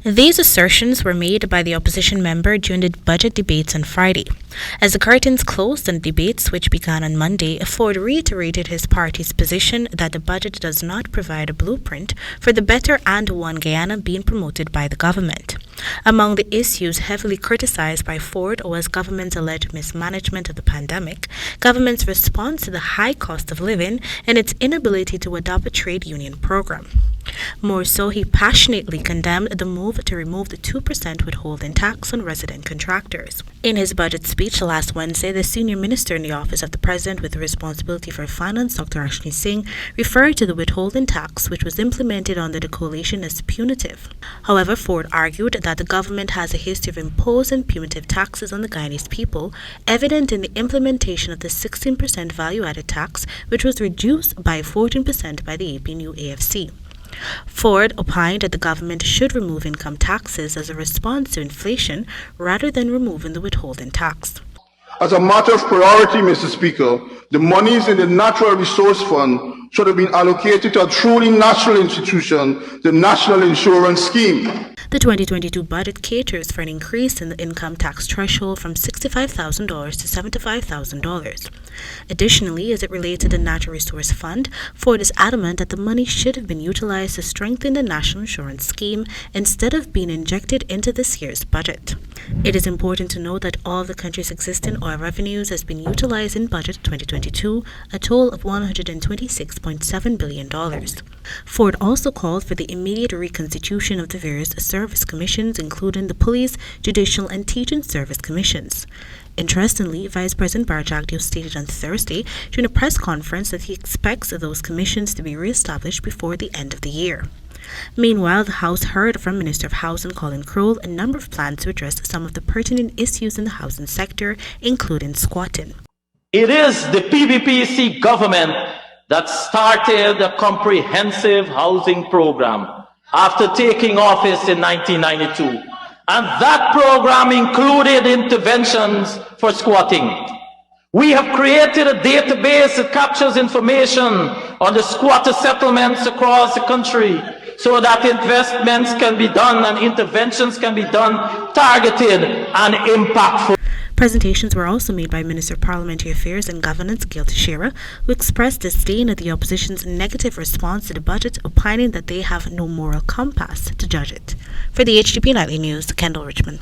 These assertions were made by the opposition member during the budget debates on Friday. As the curtains closed on debates, which began on Monday, Forde reiterated his party's position that the budget does not provide a blueprint for the better and one Guyana being promoted by the government. Among the issues heavily criticized by Forde was government's alleged mismanagement of the pandemic, government's response to the high cost of living, and its inability to adopt a trade union program. More so, he passionately condemned the move to remove the 2% withholding tax on resident contractors. In his budget speech last Wednesday, the senior minister in the office of the president with responsibility for finance, Dr. Ashni Singh, referred to the withholding tax, which was implemented under the coalition, as punitive. However, Forde argued that the government has a history of imposing punitive taxes on the Guyanese people, evident in the implementation of the 16% value-added tax, which was reduced by 14% by the APNU AFC. Forde opined that the government should remove income taxes as a response to inflation rather than removing the withholding tax. As a matter of priority, Mr. Speaker, the monies in the Natural Resource Fund should have been allocated to a truly national institution, the National Insurance Scheme. The 2022 budget caters for an increase in the income tax threshold from $65,000 to $75,000. Additionally, as it relates to the Natural Resource Fund, Forde is adamant that the money should have been utilized to strengthen the National Insurance Scheme instead of being injected into this year's budget. It is important to note that all of the country's existing oil revenues has been utilized in budget 2022, a total of $126.7 billion. Forde also called for the immediate reconstitution of the various service commissions, including the police, judicial, and teaching service commissions. Interestingly, Vice President Barjagdeo stated on Thursday during a press conference that he expects those commissions to be re-established before the end of the year. Meanwhile, the House heard from Minister of Housing Colin Crowell a number of plans to address some of the pertinent issues in the housing sector, including squatting. It is the PVPC government that started a comprehensive housing program after taking office in 1992. And that program included interventions for squatting. We have created a database that captures information on the squatter settlements across the country so that investments can be done and interventions can be done targeted and impactful. Presentations were also made by Minister of Parliamentary Affairs and Governance, Gail Teixeira, who expressed disdain at the opposition's negative response to the budget, opining that they have no moral compass to judge it. For the HTP Nightly News, Kendell, Richmond.